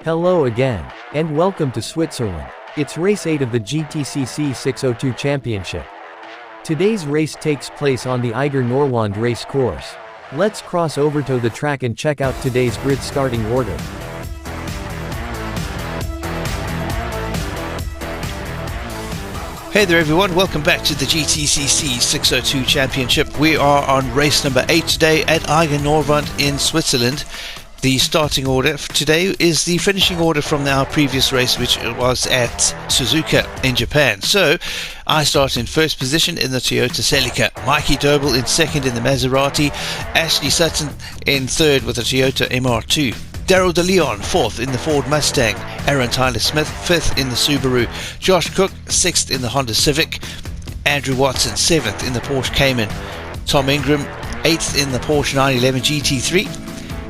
Hello again, and welcome to Switzerland. It's race 8 of the GTCC 602 Championship. Today's race takes place on the Eiger Norwand race course. Let's cross over to the track and check out today's grid starting order. Hey there everyone, welcome back to the GTCC 602 Championship. We are on race number 8 today at Eiger Norwand in Switzerland. The starting order for today is the finishing order from our previous race, which was at Suzuka in Japan. So I start in first position in the Toyota Celica, Mikey Doble in second in the Maserati, Ashley Sutton in third with the Toyota MR2, Daryl De Leon fourth in the Ford Mustang, Aaron Tyler Smith fifth in the Subaru, Josh Cook sixth in the Honda Civic, Andrew Watson seventh in the Porsche Cayman, Tom Ingram eighth in the Porsche 911 GT3,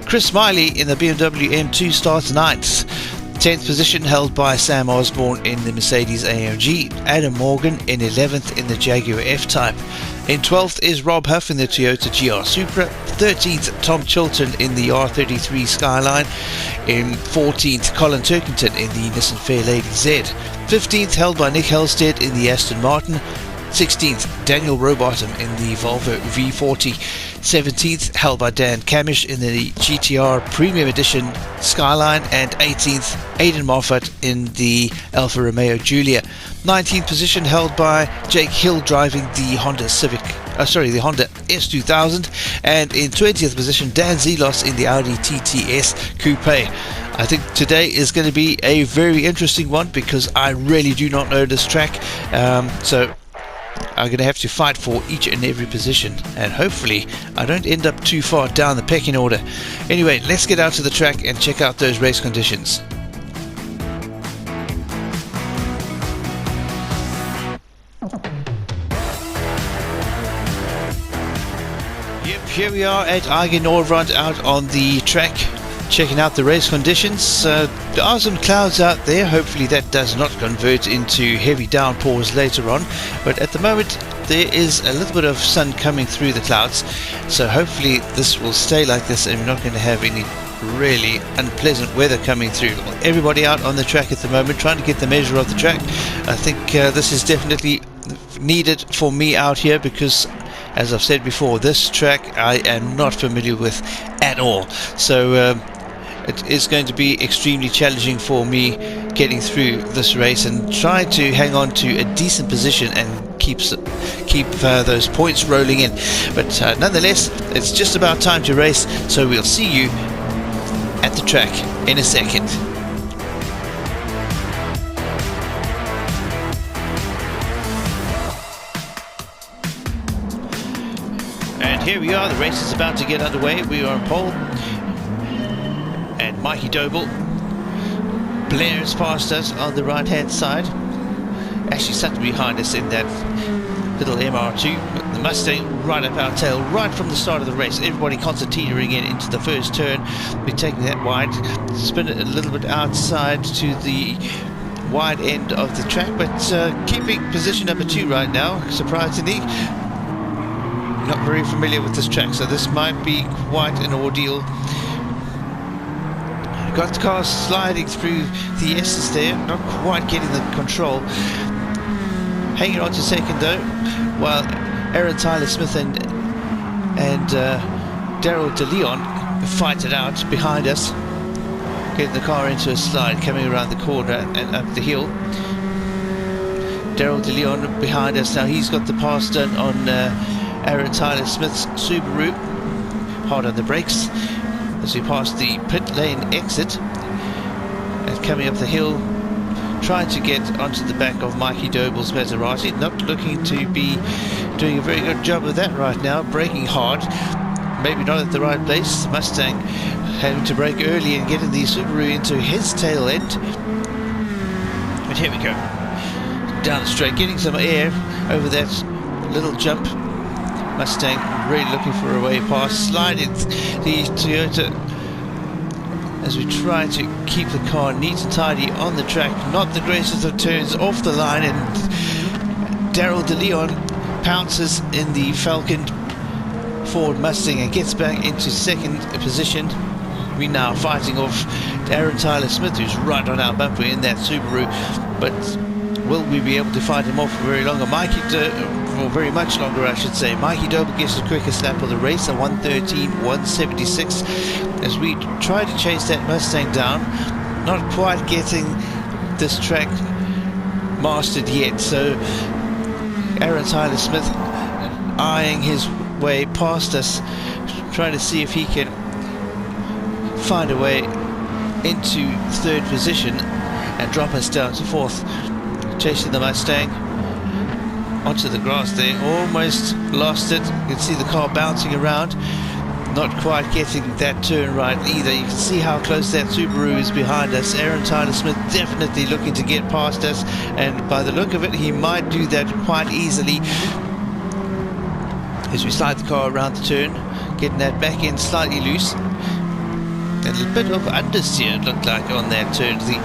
Chris Smiley in the BMW M2 starts 9th. 10th position held by Sam Osborne in the Mercedes AMG, Adam Morgan in 11th in the Jaguar F-Type. In 12th is Rob Huff in the Toyota GR Supra, 13th Tom Chilton in the R33 Skyline, in 14th Colin Turkington in the Nissan Fairlady Z, 15th held by Nick Helsted in the Aston Martin, 16th Daniel Rowbottom in the Volvo V40, 17th held by Dan Camish in the GTR Premium Edition Skyline, and 18th Aidan Moffat in the Alfa Romeo Giulia. 19th position held by Jake Hill driving the Honda the Honda S2000, and in 20th position Dan Zelos in the Audi TTS Coupe. I think today is going to be a very interesting one because I really do not know this track, so I'm going to have to fight for each and every position, and hopefully I don't end up too far down the pecking order. Anyway, let's get out to the track and check out those race conditions. Yep, here we are at Eiger Norwand out on the track, checking out the race conditions. There are some clouds out there. Hopefully that does not convert into heavy downpours later on, but at the moment there is a little bit of sun coming through the clouds, so hopefully this will stay like this and we're not going to have any really unpleasant weather coming through. Everybody out on the track at the moment trying to get the measure of the track. I think this is definitely needed for me out here because, as I've said before, this track I am not familiar with at all, so it is going to be extremely challenging for me getting through this race and try to hang on to a decent position and keep those points rolling in. But nonetheless, it's just about time to race, so we'll see you at the track in a second. And here we are, the race is about to get underway. We are on pole, and Mikey Doble blares past us on the right hand side. Actually sat behind us in that little MR2, the Mustang right up our tail right from the start of the race. Everybody concertinaing in into the first turn. We're taking that wide, spin it a little bit outside to the wide end of the track, but keeping position number 2 right now, surprisingly. Not very familiar with this track, so this might be quite an ordeal. Got the car sliding through the S's there, not quite getting the control. Hanging on to second though, while Aaron Tyler Smith and Daryl De Leon fight it out behind us, getting the car into a slide, coming around the corner and up the hill. Daryl De Leon behind us now, he's got the pass done on Aaron Tyler Smith's Subaru, hard on the brakes as we pass the pit lane exit, and coming up the hill, trying to get onto the back of Mikey Doble's Maserati. Not looking to be doing a very good job of that right now, braking hard, maybe not at the right place. The Mustang having to brake early and getting the Subaru into his tail end. But here we go, down the straight, getting some air over that little jump. Mustang really looking for a way past, sliding the Toyota as we try to keep the car neat and tidy on the track. Not the greatest of turns off the line, and Daryl De Leon pounces in the Falcon Ford Mustang and gets back into second position. We're now fighting off Aaron Tyler Smith, who's right on our bumper in that Subaru, but will we be able to fight him off for very long? Or very much longer, I should say. Mikey Doble gets the quickest lap of the race, a 1:13.176, as we try to chase that Mustang down. Not quite getting this track mastered yet, so Aaron Tyler Smith eyeing his way past us, trying to see if he can find a way into third position and drop us down to fourth. Chasing the Mustang onto the grass there, almost lost it. You can see the car bouncing around, not quite getting that turn right either. You can see how close that Subaru is behind us. Aaron Tyler Smith definitely looking to get past us, and by the look of it he might do that quite easily as we slide the car around the turn, getting that back end slightly loose. A little bit of understeer it looked like on that turn. The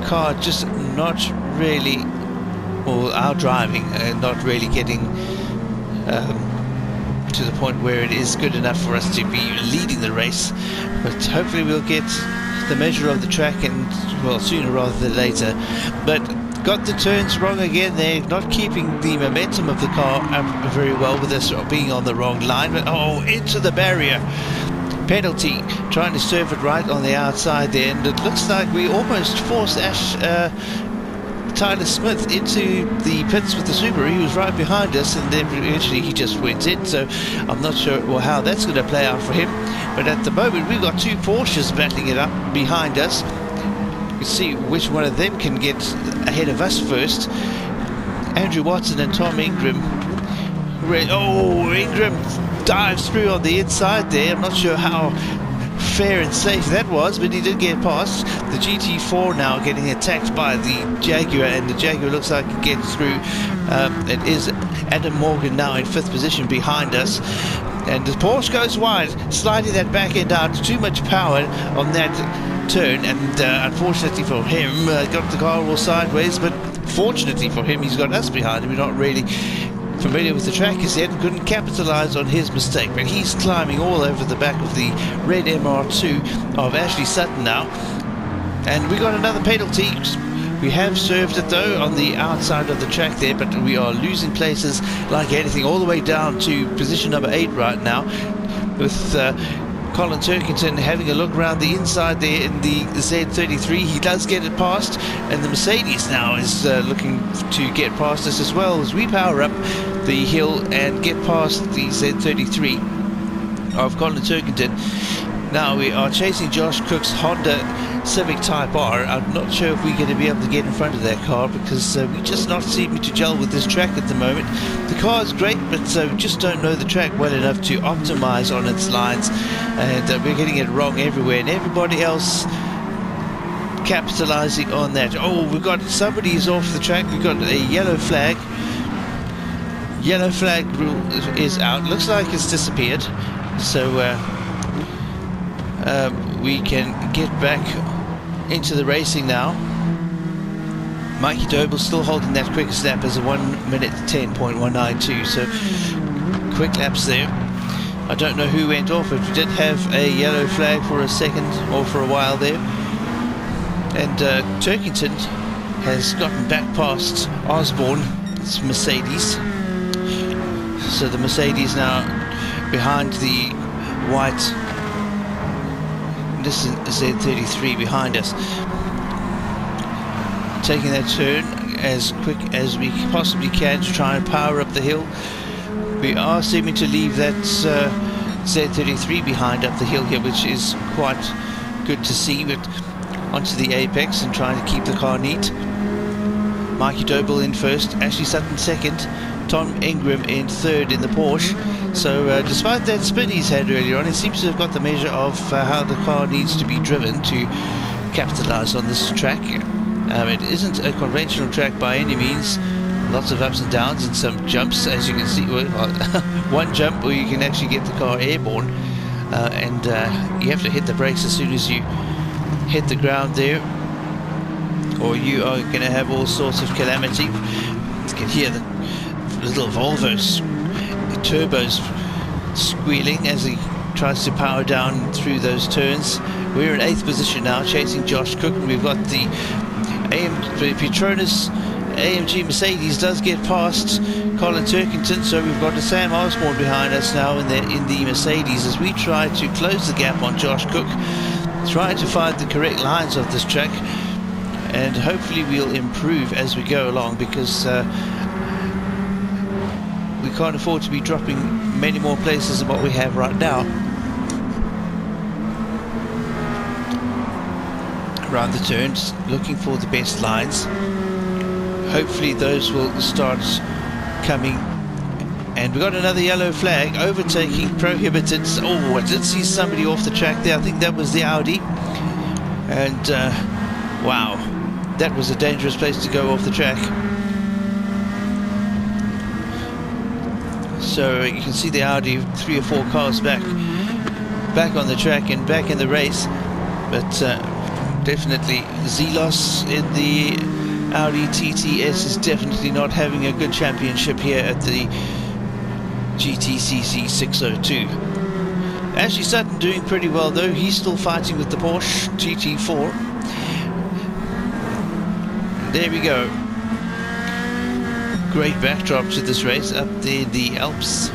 car just not really, or our driving not really getting to the point where it is good enough for us to be leading the race, but hopefully we'll get the measure of the track, and well, sooner rather than later. But got the turns wrong again. They're not keeping the momentum of the car up very well with us being on the wrong line, but oh, into the barrier. Penalty, trying to serve it right on the outside there, and it looks like we almost forced Tyler Smith into the pits with the Subaru. He was right behind us, and then eventually he just went in, so I'm not sure how that's going to play out for him. But at the moment we've got two Porsches battling it up behind us. You see which one of them can get ahead of us first. Andrew Watson and Tom Ingram. Oh, Ingram dives through on the inside there. I'm not sure how fair and safe that was, but he did get past. The GT4 now getting attacked by the Jaguar, and the Jaguar looks like it gets through. It is Adam Morgan now in 5th position behind us, and the Porsche goes wide, sliding that back end out. Too much power on that turn, and unfortunately for him, got the car all sideways, but fortunately for him, he's got us behind him. We're not really familiar with the track as yet and couldn't capitalize on his mistake, but he's climbing all over the back of the red MR2 of Ashley Sutton now. And we got another penalty. We have served it though on the outside of the track there, but we are losing places like anything, all the way down to position number 8 right now, with Colin Turkington having a look around the inside there in the Z33. He does get it past, and the Mercedes now is looking to get past us as well as we power up the hill and get past the Z33 of Colin Turkington. Now we are chasing Josh Cook's Honda Civic Type R. I'm not sure if we're going to be able to get in front of that car, because we just not seeming to gel with this track at the moment. The car is great, but we just don't know the track well enough to optimize on its lines, and we're getting it wrong everywhere, and everybody else capitalizing on that. Oh, we've got somebody is off the track. We've got a yellow flag. Yellow flag rule is out. Looks like it's disappeared, so we can get back into the racing now. Mikey Doble still holding that quickest lap as a 1:10.192, so quick laps there. I don't know who went off, but we did have a yellow flag for a second or for a while there. And Turkington has gotten back past Osborne, it's Mercedes. So the Mercedes now behind the white Nissan Z33 behind us, taking that turn as quick as we possibly can to try and power up the hill. We are seeming to leave that Z33 behind up the hill here, which is quite good to see, but onto the apex and trying to keep the car neat. Mikey Doble in first, Ashley Sutton second, Tom Ingram in third in the Porsche. So despite that spin he's had earlier on, he seems to have got the measure of how the car needs to be driven to capitalize on this track. It isn't a conventional track by any means. Lots of ups and downs and some jumps, as you can see. Well, one jump where you can actually get the car airborne, and you have to hit the brakes as soon as you hit the ground there, or you are going to have all sorts of calamity. You can hear the little Volvo's turbos squealing as he tries to power down through those turns. We're in 8th position now, chasing Josh Cook, and we've got the Petronas AMG Mercedes does get past Colin Turkington, so we've got a Sam Osborne behind us now in the Mercedes as we try to close the gap on Josh Cook, trying to find the correct lines of this track, and hopefully we'll improve as we go along, because we can't afford to be dropping many more places than what we have right now. Around the turns, looking for the best lines. Hopefully those will start coming. And we got another yellow flag. Overtaking prohibited. Oh, I did see somebody off the track there. I think that was the Audi. And wow, that was a dangerous place to go off the track. So you can see the Audi 3 or 4 cars back on the track and back in the race. But definitely Zelos in the Audi TTS is definitely not having a good championship here at the GTCC 602. Ashley Sutton doing pretty well though. He's still fighting with the Porsche GT4. There we go. Great backdrop to this race up there, the Alps.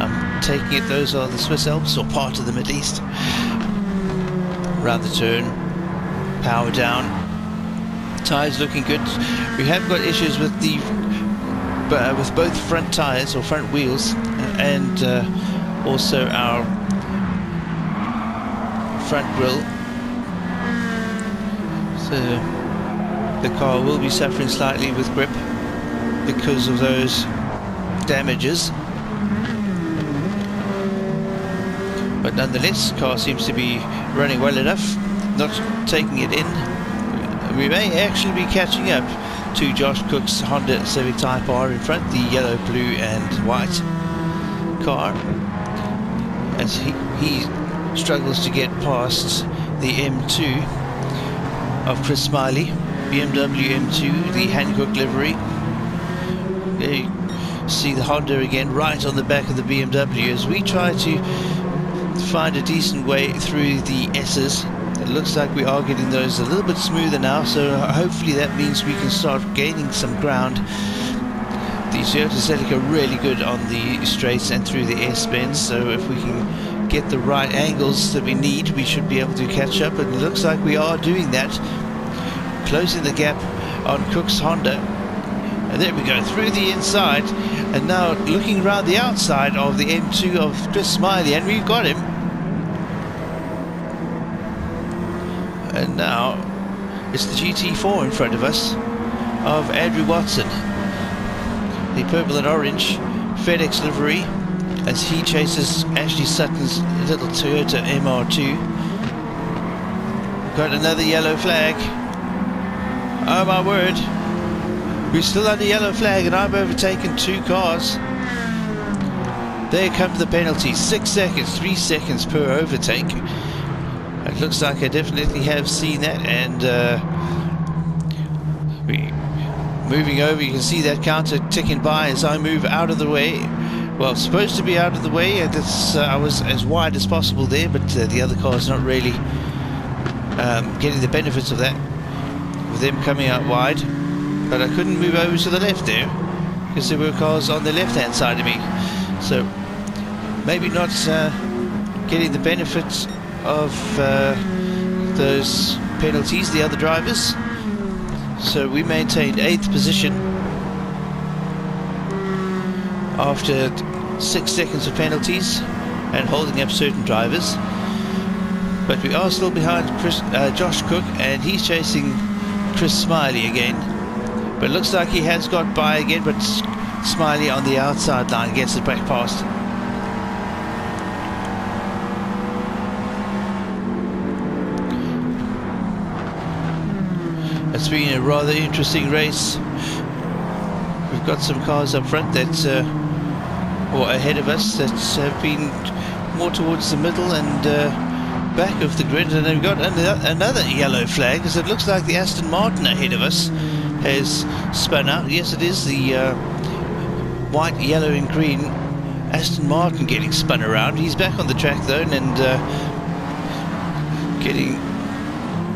I'm taking it those are the Swiss Alps, or part of them at least. Around the turn, power down. Tyres looking good. We have got issues with the with both front tyres or front wheels, and also our front grille. So the car will be suffering slightly with grip because of those damages. But nonetheless, the car seems to be running well enough, not taking it in. We may actually be catching up to Josh Cook's Honda Civic Type R in front, the yellow, blue and white car, as he struggles to get past the M2 of Chris Smiley, BMW M2, the Hankook livery. There you see the Honda again right on the back of the BMW as we try to find a decent way through the S's. It looks like we are getting those a little bit smoother now, so hopefully that means we can start gaining some ground. The Toyota Celica are really good on the straights and through the S-bends, so if we can get the right angles that we need, we should be able to catch up, and it looks like we are doing that. Closing the gap on Cook's Honda. And there we go, through the inside, and now looking around the outside of the M2 of Chris Smiley, and we've got him. And now it's the GT4 in front of us of Andrew Watson, the purple and orange FedEx livery, as he chases Ashley Sutton's little Toyota MR2. Got another yellow flag. Oh my word, we're still under yellow flag, and I've overtaken 2 cars. There come the penalties. 6 seconds, 3 seconds per overtake. It looks like I definitely have seen that, and moving over, you can see that counter ticking by as I move out of the way. Well, supposed to be out of the way, and I was as wide as possible there, but the other car's not really getting the benefits of that, with them coming out wide. But I couldn't move over to the left there, because there were cars on the left-hand side of me. So maybe not getting the benefits of those penalties, the other drivers. So we maintained 8th position after 6 seconds of penalties and holding up certain drivers. But we are still behind Josh Cook, and he's chasing Chris Smiley again. But it looks like he has got by again, but Smiley on the outside line gets it back past. It's been a rather interesting race. We've got some cars up front that, or ahead of us, that have been more towards the middle and back of the grid, and then we've got another yellow flag, because it looks like the Aston Martin ahead of us has spun out. Yes, it is the white, yellow and green Aston Martin getting spun around. He's back on the track though, and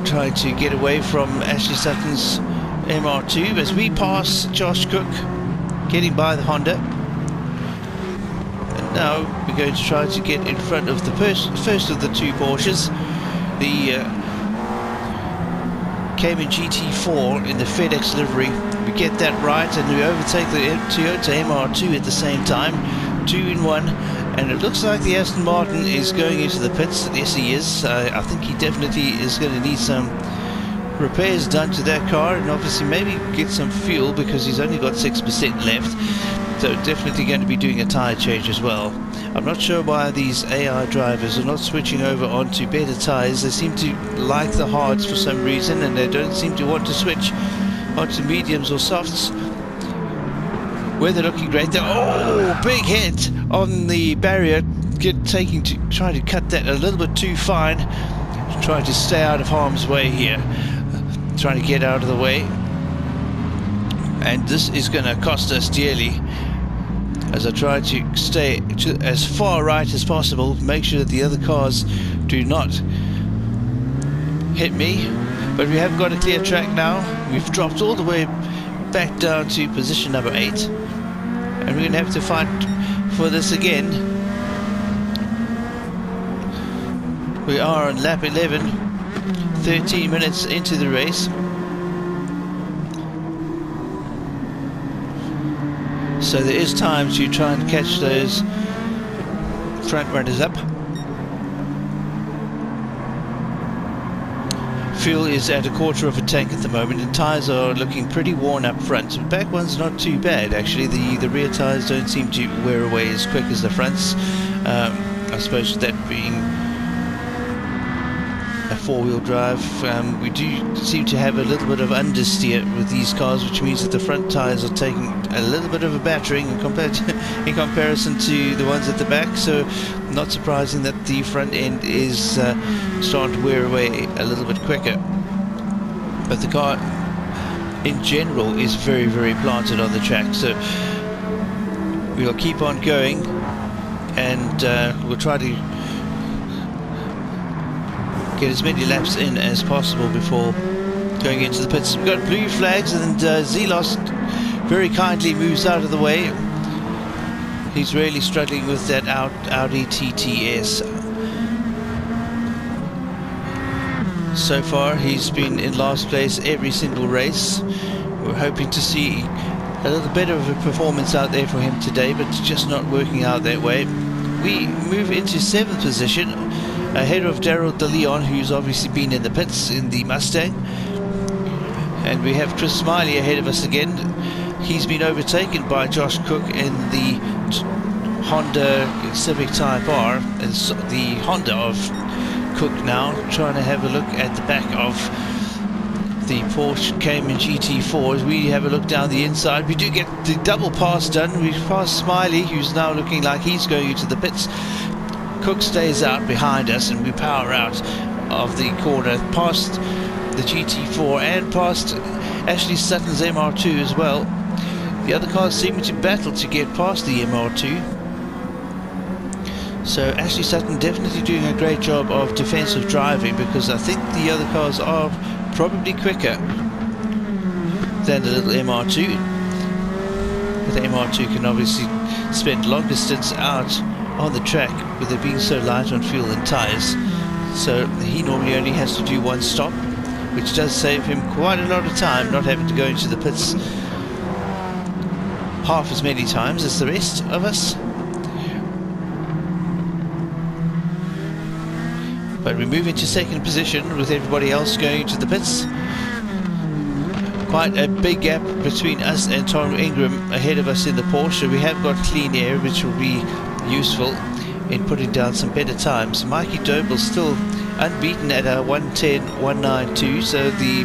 trying to get away from Ashley Sutton's MR2 as we pass Josh Cook, getting by the Honda. And now we're going to try to get in front of the first of the two Porsches, the Cayman GT4 in the FedEx livery. We get that right, and we overtake the Toyota MR2 at the same time, 2 in 1. And it looks like the Aston Martin is going into the pits. Yes, he is. I think he definitely is going to need some repairs done to that car, and obviously maybe get some fuel, because he's only got 6% left. So definitely going to be doing a tyre change as well. I'm not sure why these AI drivers are not switching over onto better tyres. They seem to like the hards for some reason, and they don't seem to want to switch onto mediums or softs. Where they're looking great. Oh, big hit on the barrier, trying to cut that a little bit too fine, trying to stay out of harm's way here, trying to get out of the way, and this is going to cost us dearly as I try to stay as far right as possible, make sure that the other cars do not hit me. But we have got a clear track now. We've dropped all the way back down to position number 8, and we're going to have to fight for this again. We are on lap 11, 13 minutes into the race. So there is time to try and catch those front runners up. Fuel is at a quarter of a tank at the moment, and tyres are looking pretty worn up front. The back one's not too bad actually. The rear tyres don't seem to wear away as quick as the fronts. I suppose that being a four-wheel drive, we do seem to have a little bit of understeer with these cars, which means that the front tyres are taking a little bit of a battering in comparison to the ones at the back. So not surprising that the front end is starting to wear away a little bit quicker. But the car in general is very, very planted on the track, so we'll keep on going, and we'll try to get as many laps in as possible before going into the pits. We've got blue flags, and Zelos very kindly moves out of the way. He's really struggling with that Audi TTS. So far he's been in last place every single race. We're hoping to see a little bit of a performance out there for him today, but it's just not working out that way. We move into 7th position, ahead of Daryl DeLeon, who's obviously been in the pits in the Mustang. And we have Chris Smiley ahead of us again. He's been overtaken by Josh Cook in the Honda Civic Type R. And so the Honda of Cook now trying to have a look at the back of the Porsche Cayman GT4 as we have a look down the inside. We do get the double pass done. We've passed Smiley, who's now looking like he's going into the pits. Cook stays out behind us, and we power out of the corner past the GT4 and past Ashley Sutton's MR2 as well. The other cars seeming to battle to get past the MR2. So Ashley Sutton definitely doing a great job of defensive driving, because I think the other cars are probably quicker than the little MR2. But the MR2 can obviously spend long distance out on the track with it being so light on fuel and tyres. So he normally only has to do one stop, which does save him quite a lot of time, not having to go into the pits half as many times as the rest of us. But we move into 2nd position with everybody else going to the pits. Quite a big gap between us and Tom Ingram ahead of us in the Porsche. We have got clean air, which will be useful in putting down some better times. Mikey Doble's still unbeaten at a 1:10.192, so the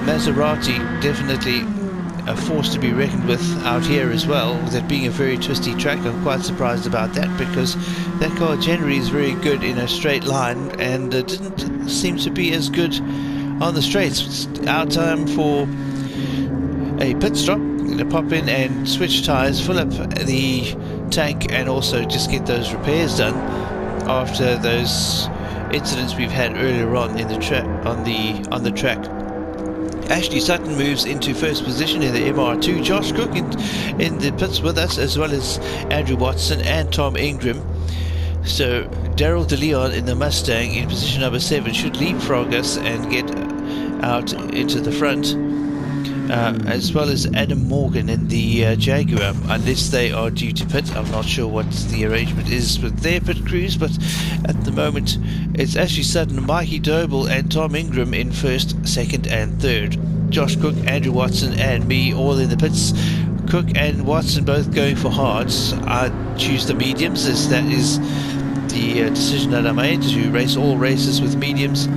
Maserati definitely a force to be reckoned with out here as well, with it being a very twisty track. I'm quite surprised about that, because that car generally is very good in a straight line, and didn't seem to be as good on the straights. It's our time for a pit stop. I'm going to pop in and switch tyres, fill up the tank and also just get those repairs done after those incidents we've had earlier on in the on the track. Ashley Sutton moves into first position in the MR2. Josh Cook in the pits with us, as well as Andrew Watson and Tom Ingram. So Daryl DeLeon in the Mustang in position number 7 should leapfrog us and get out into the front, as well as Adam Morgan in the Jaguar, unless they are due to pit. I'm not sure what the arrangement is with their pit crews, but at the moment it's Ashley Sutton, Mikey Doble and Tom Ingram in first, second and third. Josh Cook, Andrew Watson and me all in the pits. Cook and Watson both going for hards. I choose the mediums, as that is the decision that I made, to race all races with mediums,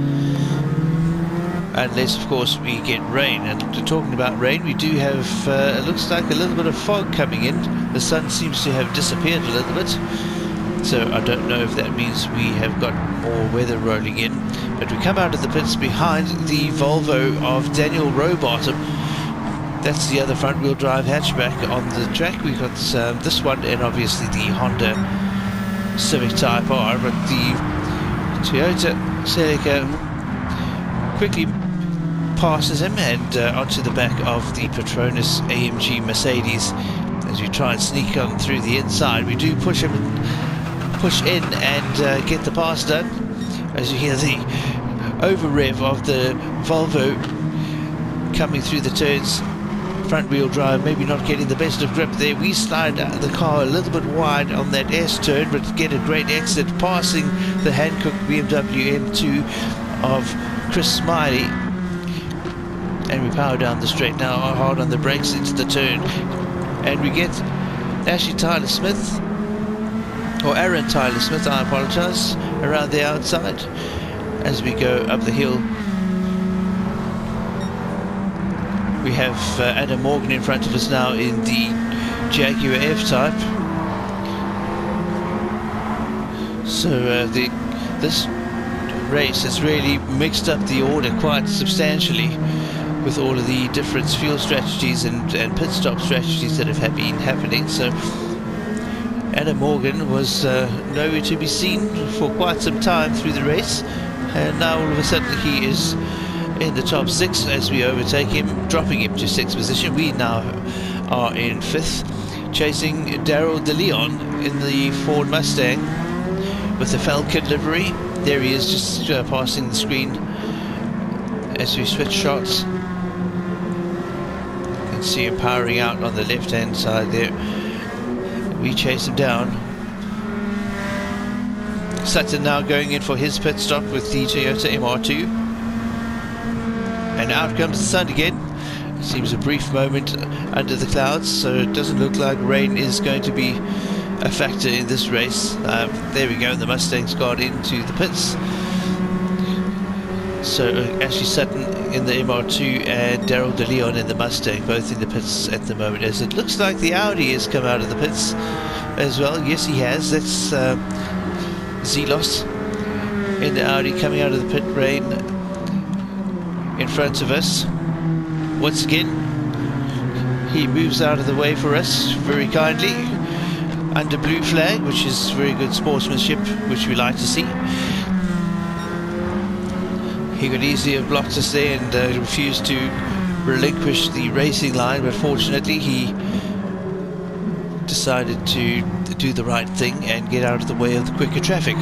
unless of course we get rain. And talking about rain, we do have it looks like a little bit of fog coming in. The sun seems to have disappeared a little bit, so I don't know if that means we have got more weather rolling in. But we come out of the pits behind the Volvo of Daniel Rowbottom. That's the other front wheel drive hatchback on the track. We've got this one and obviously the Honda Civic Type R, but the Toyota Celica quickly passes him and onto the back of the Petronas AMG Mercedes. As we try and sneak on through the inside, we do push in and get the pass done. As you hear the over rev of the Volvo coming through the turns, front wheel drive maybe not getting the best of grip there. We slide the car a little bit wide on that S turn, but get a great exit, passing the Hankook BMW M2 of Chris Smiley, and we power down the straight now, hard on the brakes into the turn, and we get Ashley Tyler Smith, or Aaron Tyler Smith, I apologize, around the outside as we go up the hill. We have Adam Morgan in front of us now in the Jaguar F-Type. So this race has really mixed up the order quite substantially, with all of the different fuel strategies and pit stop strategies that have been happening. So Adam Morgan was nowhere to be seen for quite some time through the race, and now all of a sudden he is in the top 6 as we overtake him, dropping him to 6th position. We now are in 5th, chasing Daryl DeLeon in the Ford Mustang with the Falcon livery. There he is, just passing the screen as we switch shots. You can see him powering out on the left hand side there. We chase him down. Sutton now going in for his pit stop with the Toyota MR2. And out comes the sun again. It seems a brief moment under the clouds, so it doesn't look like rain is going to be a factor in this race. There we go, the Mustang's got into the pits. So Ashley Sutton in the MR2 and Daryl DeLeon in the Mustang, both in the pits at the moment, as it looks like the Audi has come out of the pits as well. Yes, he has. That's Zelos in the Audi coming out of the pit lane in front of us. Once again, he moves out of the way for us very kindly under blue flag, which is very good sportsmanship, which we like to see. He could easily have blocked us there and refused to relinquish the racing line, but fortunately he decided to do the right thing and get out of the way of the quicker traffic.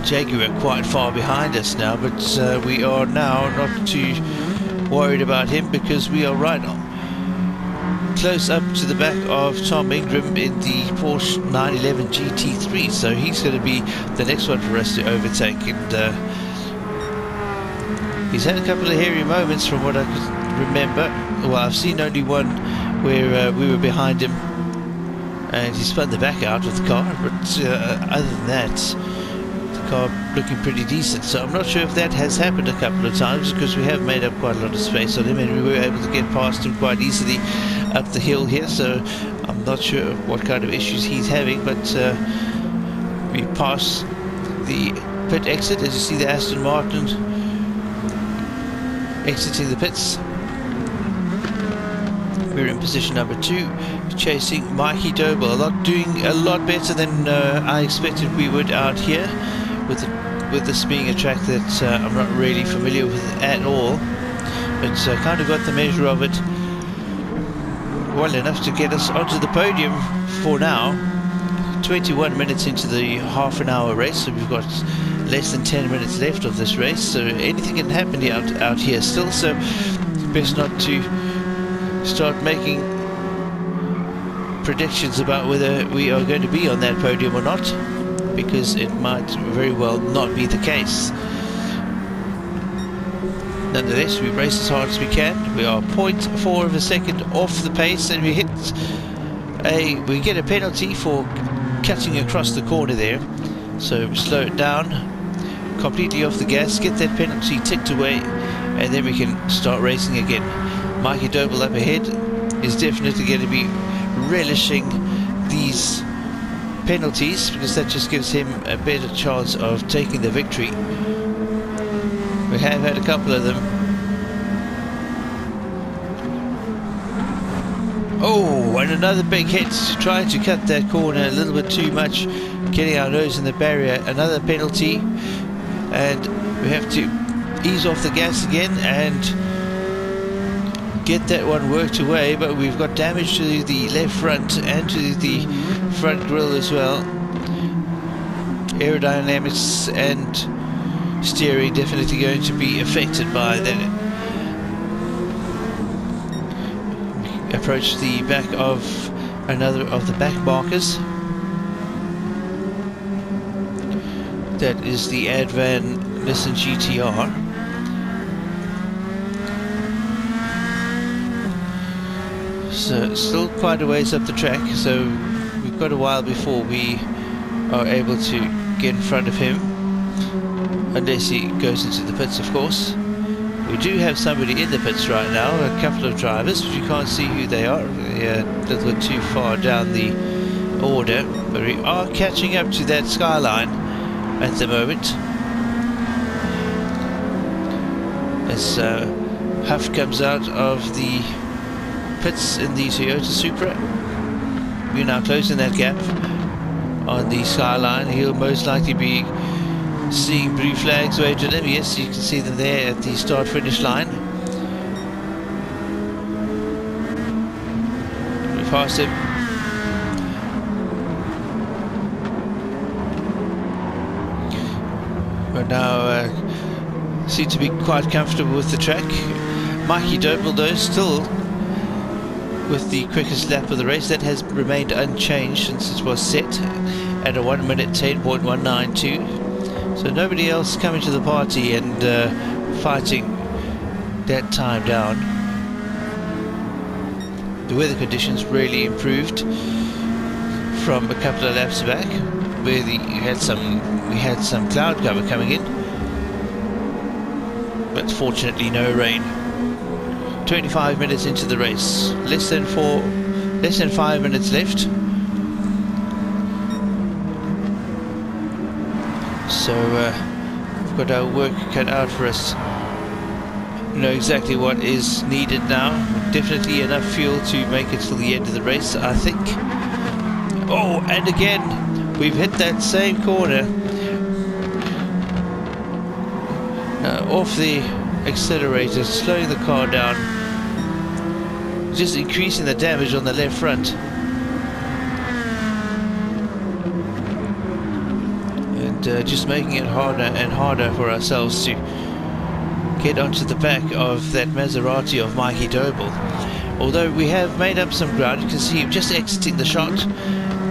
Jaguar quite far behind us now, but we are now not too worried about him, because we are right on close up to the back of Tom Ingram in the Porsche 911 GT3, so he's going to be the next one for us to overtake. And he's had a couple of hairy moments from what I could remember. Well, I've seen only one where we were behind him and he spun the back out of the car, but other than that, car looking pretty decent. So I'm not sure if that has happened a couple of times, because we have made up quite a lot of space on him and we were able to get past him quite easily up the hill here. So I'm not sure what kind of issues he's having, but we pass the pit exit as you see the Aston Martin exiting the pits. We're in position number 2, chasing Mikey Doble. Doing a lot better than I expected we would out here, with this being a track that I'm not really familiar with at all. But kind of got the measure of it well enough to get us onto the podium for now. 21 minutes into the half-an-hour race, so we've got less than 10 minutes left of this race. So anything can happen out here still. So best not to start making predictions about whether we are going to be on that podium or not, because it might very well not be the case. Nonetheless, we race as hard as we can. We are 0.4 of a second off the pace, and we get a penalty for cutting across the corner there. So slow it down, completely off the gas, get that penalty ticked away, and then we can start racing again. Mikey Doble up ahead is definitely going to be relishing these penalties, because that just gives him a better chance of taking the victory. We have had a couple of them. Oh, and another big hit, trying to cut that corner a little bit too much, getting our nose in the barrier. Another penalty, and we have to ease off the gas again and get that one worked away. But we've got damage to the left front and to the front grille as well. Aerodynamics and steering definitely going to be affected by that. Approach the back of another of the back markers. That is the Advan Nissan GTR. So still quite a ways up the track, so we've got a while before we are able to get in front of him, unless he goes into the pits, of course. We do have somebody in the pits right now, a couple of drivers, but you can't see who they are. They're a little bit too far down the order, but we are catching up to that skyline at the moment. As Huff comes out of the pits in the Toyota Supra, we're now closing that gap on the skyline. He'll most likely be seeing blue flags waved at him. Yes, you can see them there at the start-finish line. We passed him. But now seem to be quite comfortable with the track. Mikey Doble, though, still with the quickest lap of the race. That has remained unchanged since it was set at a 1 minute 10.192. So nobody else coming to the party and fighting that time down. The weather conditions really improved from a couple of laps back, where we had some cloud cover coming in, but fortunately no rain. 25 minutes into the race, less than 5 minutes left. So we've got our work cut out for us. We know exactly what is needed now. Definitely enough fuel to make it till the end of the race, I think. Oh, and again, we've hit that same corner. Off the accelerator, slowing the car down, just increasing the damage on the left front. Just making it harder and harder for ourselves to get onto the back of that Maserati of Mikey Doble. Although we have made up some ground, you can see him just exiting the shot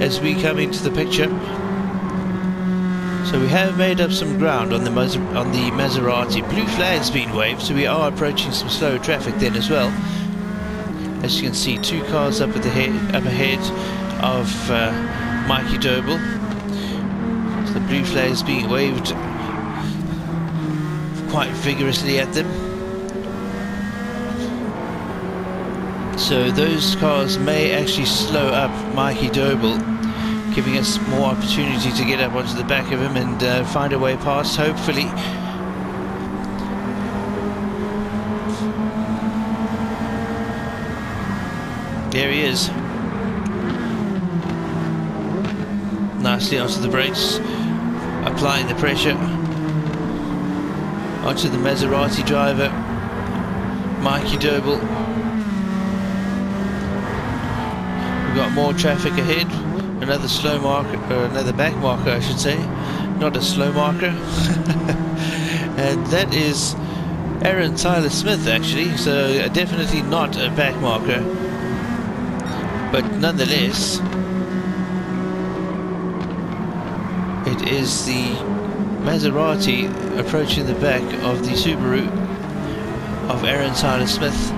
as we come into the picture. So we have made up some ground on the Maserati. Blue flag's been waved, so we are approaching some slow traffic then as well. As you can see, two cars up ahead of Mikey Doble. The blue flag is being waved quite vigorously at them. So those cars may actually slow up Mikey Doble, giving us more opportunity to get up onto the back of him and find a way past, hopefully. There he is. Nicely onto the brakes, applying the pressure onto the Maserati driver, Mikey Doble. We've got more traffic ahead. Another slow marker, or another back marker I should say, not a slow marker. And that is Aaron Tyler Smith actually, so definitely not a back marker, but nonetheless it is the Maserati approaching the back of the Subaru of Aaron Tyler Smith.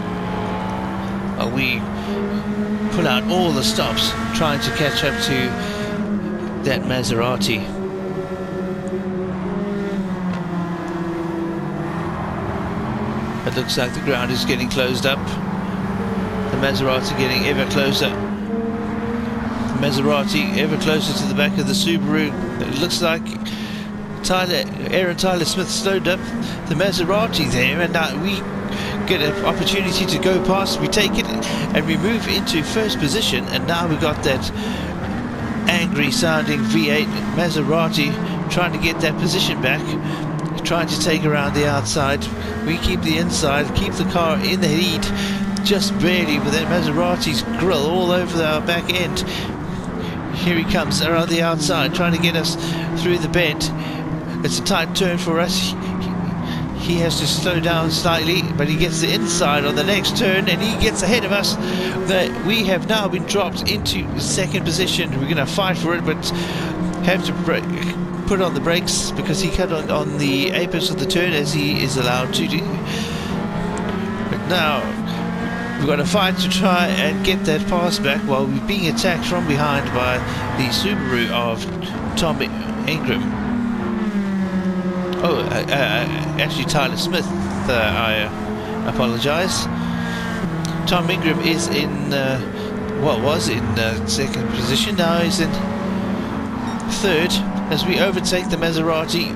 We pull out all the stops trying to catch up to that Maserati. It looks like the ground is getting closed up. The Maserati getting ever closer. The Maserati ever closer to the back of the Subaru. It looks like Aaron Tyler Smith slowed up the Maserati there, and we get an opportunity to go past. We take it and we move into first position, and now we've got that angry sounding V8 Maserati trying to get that position back, trying to take around the outside. We keep the inside, keep the car in the lead just barely, with that Maserati's grill all over our back end. Here he comes around the outside trying to get us through the bend. It's a tight turn for us. He has to slow down slightly, but he gets the inside on the next turn and he gets ahead of us. We have now been dropped into second position. We're going to fight for it, but have to put on the brakes because he cut on the apex of the turn, as he is allowed to do. But now we've got to fight to try and get that pass back while we're being attacked from behind by the Subaru of Tom Ingram. Oh, actually Tyler Smith, I apologise. Tom Ingram is in, was in second position, now he's in third as we overtake the Maserati.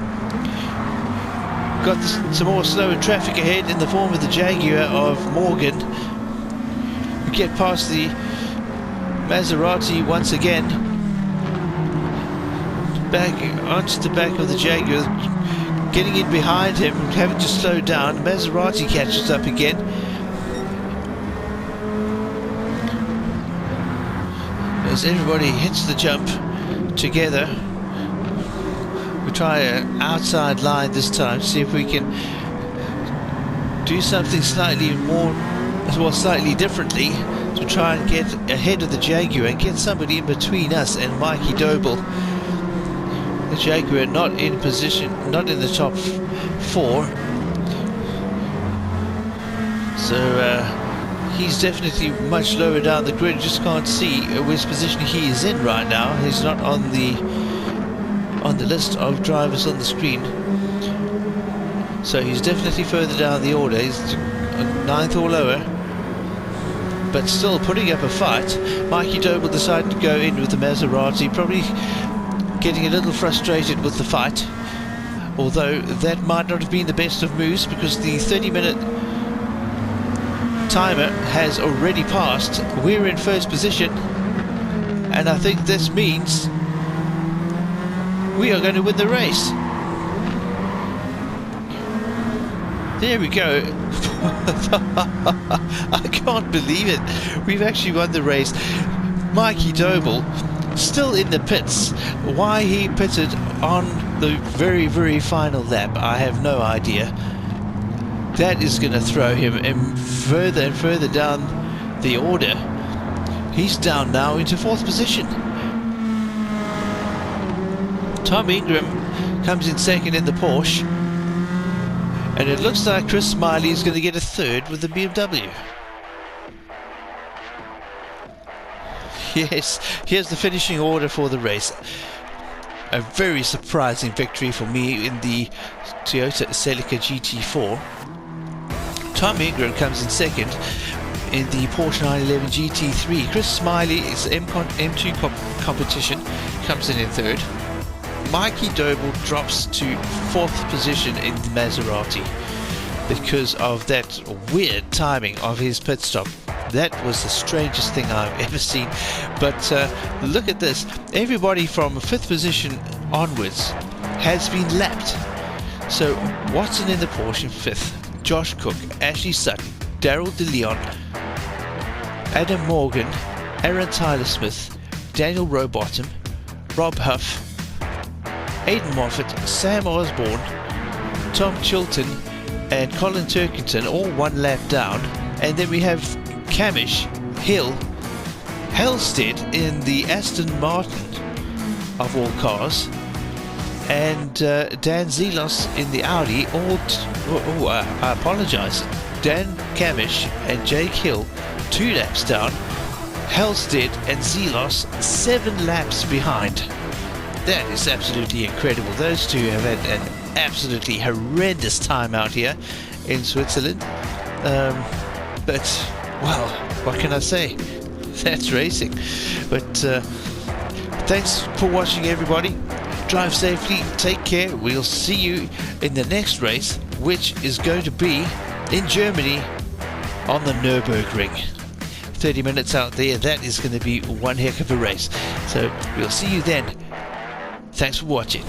Got some more slower traffic ahead in the form of the Jaguar of Morgan. We get past the Maserati once again, back onto the back of the Jaguar. Getting in behind him, having to slow down. Maserati catches up again. As everybody hits the jump together, we try an outside line this time to see if we can do something slightly more, well, slightly differently, to try and get ahead of the Jaguar and get somebody in between us and Mikey Doble. The Jaguar not in position, not in the top four, so he's definitely much lower down the grid. Just can't see which position he is in right now. He's not on the list of drivers on the screen, so he's definitely further down the order. He's 9th or lower, but still putting up a fight. Mikey Doble decided to go in with the Maserati, probably getting a little frustrated with the fight, although that might not have been the best of moves because the 30-minute timer has already passed. We're in first position, and I think this means we are going to win the race. There we go. I can't believe it. We've actually won the race. Mikey Doble still in the pits. Why he pitted on the very, very final lap, I have no idea. That is going to throw him further and further down the order. He's down now into 4th position. Tom Ingram comes in second in the Porsche, and it looks like Chris Smiley is going to get a third with the BMW. Yes, here's the finishing order for the race. A very surprising victory for me in the Toyota Celica GT4. Tom Ingram comes in second in the Porsche 911 GT3. Chris Smiley's M2 competition comes in third. Mikey Doble drops to 4th position in the Maserati because of that weird timing of his pit stop. That was the strangest thing I've ever seen. But look at this. Everybody from 5th position onwards has been lapped. So Watson in the Porsche in 5th, Josh Cook, Ashley Sutton, Daryl DeLeon, Adam Morgan, Aaron Tyler Smith, Daniel Rowbottom, Rob Huff, Aidan Moffat, Sam Osborne, Tom Chilton and Colin Turkington all one lap down. And then we have Camish, Hill, Halstead in the Aston Martin of all cars, and Dan Zelos in the Audi. I apologise. Dan Camish and Jake Hill 2 laps down. Halstead and Zelos 7 laps behind. That is absolutely incredible. Those two have had an absolutely horrendous time out here in Switzerland. But, well, what can I say? That's racing. But thanks for watching, everybody. Drive safely, take care. We'll see you in the next race, which is going to be in Germany on the Nürburgring. 30 minutes out there. That is going to be one heck of a race. So we'll see you then. Thanks for watching.